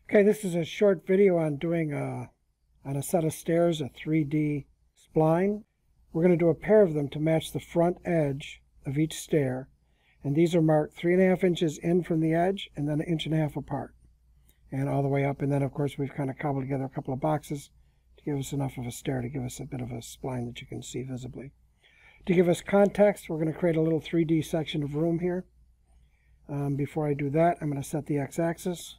Okay, this is a short video on doing on a set of stairs, a 3D spline. We're going to do a pair of them to match the front edge of each stair. And these are marked 3.5 inches in from the edge and then 1.5 inches apart. And all the way up. And then, of course, we've kind of cobbled together a couple of boxes to give us enough of a stair to give us a bit of a spline that you can see visibly. To give us context, we're going to create a little 3D section of room here. Before I do that, I'm going to set the x-axis.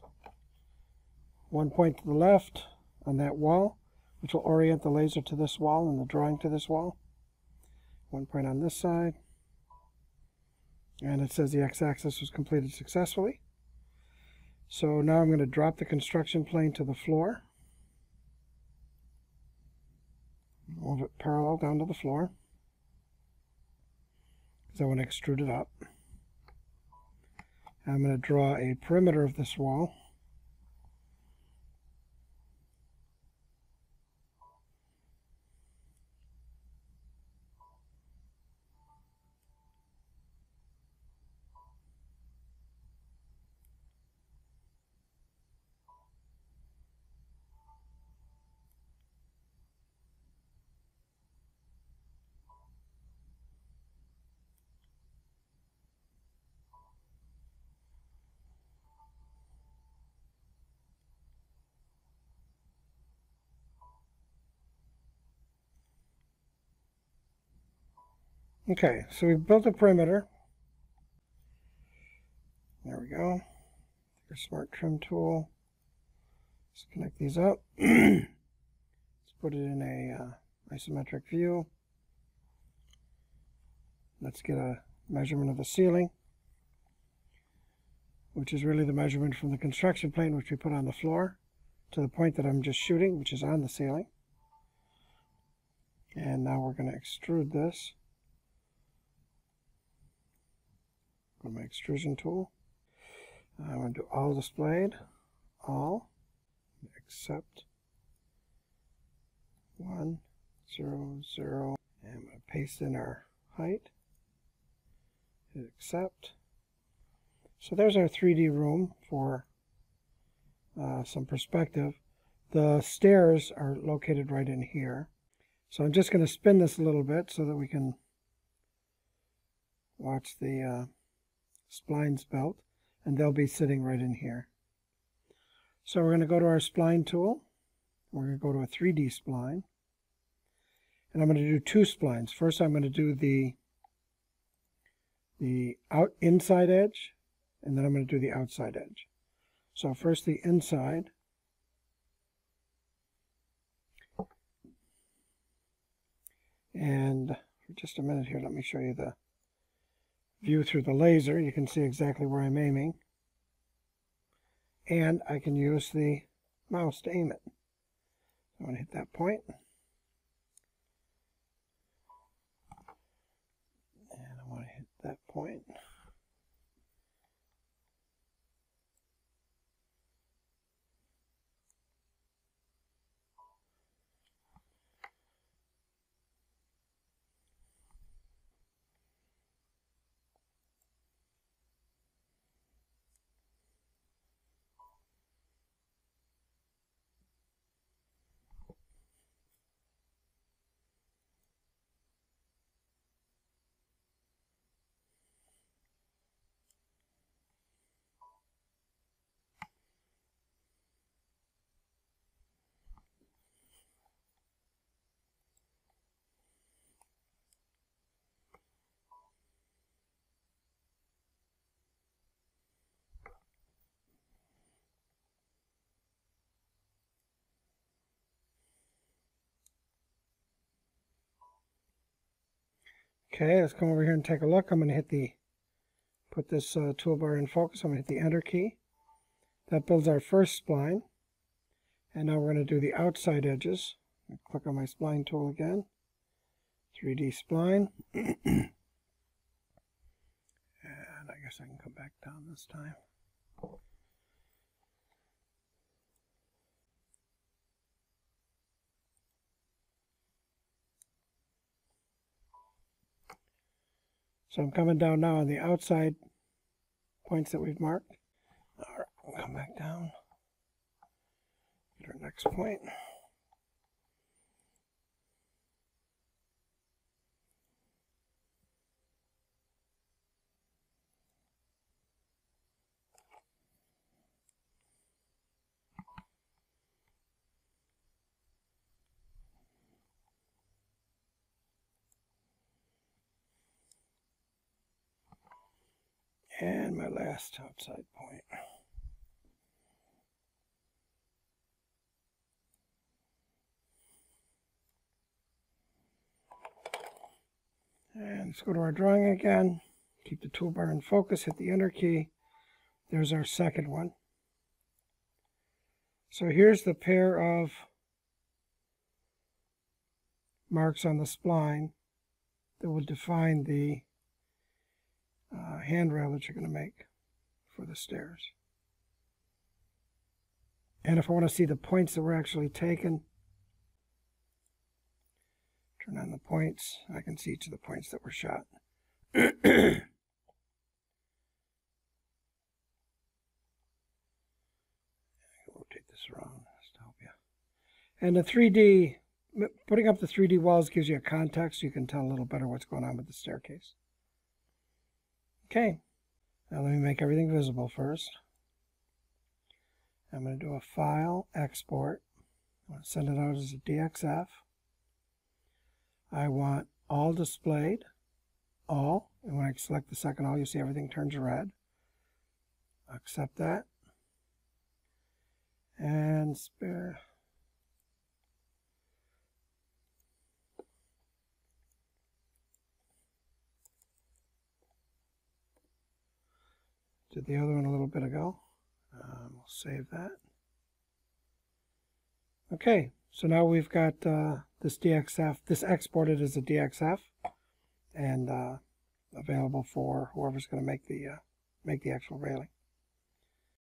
One point to the left on that wall, which will orient the laser to this wall and the drawing to this wall. One point on this side. And it says the x-axis was completed successfully. So now I'm going to drop the construction plane to the floor. Move it parallel down to the floor, because I want to extrude it up. I'm going to draw a perimeter of this wall. Okay, so we've built a perimeter. There we go. Your smart trim tool. Let's connect these up. Let's put it in a isometric view. Let's get a measurement of the ceiling, which is really the measurement from the construction plane which we put on the floor to the point that I'm just shooting, which is on the ceiling. And now we're going to extrude this. Go to my extrusion tool. I'm going to do all displayed, all, except 1, 0, 0, and I'm going to paste in our height, hit accept. So there's our 3D room for some perspective. The stairs are located right in here. So I'm just going to spin this a little bit so that we can watch the splines belt, and they'll be sitting right in here. So we're going to go to our spline tool. We're going to go to a 3D spline, and I'm going to do 2 splines. First, I'm going to do the inside edge, and then I'm going to do the outside edge. So first the inside. And for just a minute here, let me show you the view through the laser. You can see exactly where I'm aiming. And I can use the mouse to aim it. I want to hit that point. And I want to hit that point. Okay, let's come over here and take a look. I'm going to hit put this toolbar in focus. I'm going to hit the Enter key. That builds our first spline. And now we're going to do the outside edges. Click on my spline tool again. 3D spline. And I guess I can come back down this time. So I'm coming down now on the outside points that we've marked. All right, I'll come back down. next point. And my last outside point. And let's go to our drawing again. Keep the toolbar in focus, hit the Enter key. There's our second one. So here's the pair of marks on the spline that will define the handrail that you're going to make for the stairs. And if I want to see the points that were actually taken, turn on the points. I can see each of the points that were shot. Rotate this around just to help you. And the 3D, putting up the 3D walls gives you a context. You can tell a little better what's going on with the staircase. Okay, now let me make everything visible first. I'm going to do a File, Export. I want to send it out as a DXF. I want all displayed, all. And when I select the second all, you see everything turns red. Accept that. And spare. Did the other one a little bit ago. We'll save that. Okay, so now we've got this DXF, this exported as a DXF, and available for whoever's going to make the actual railing.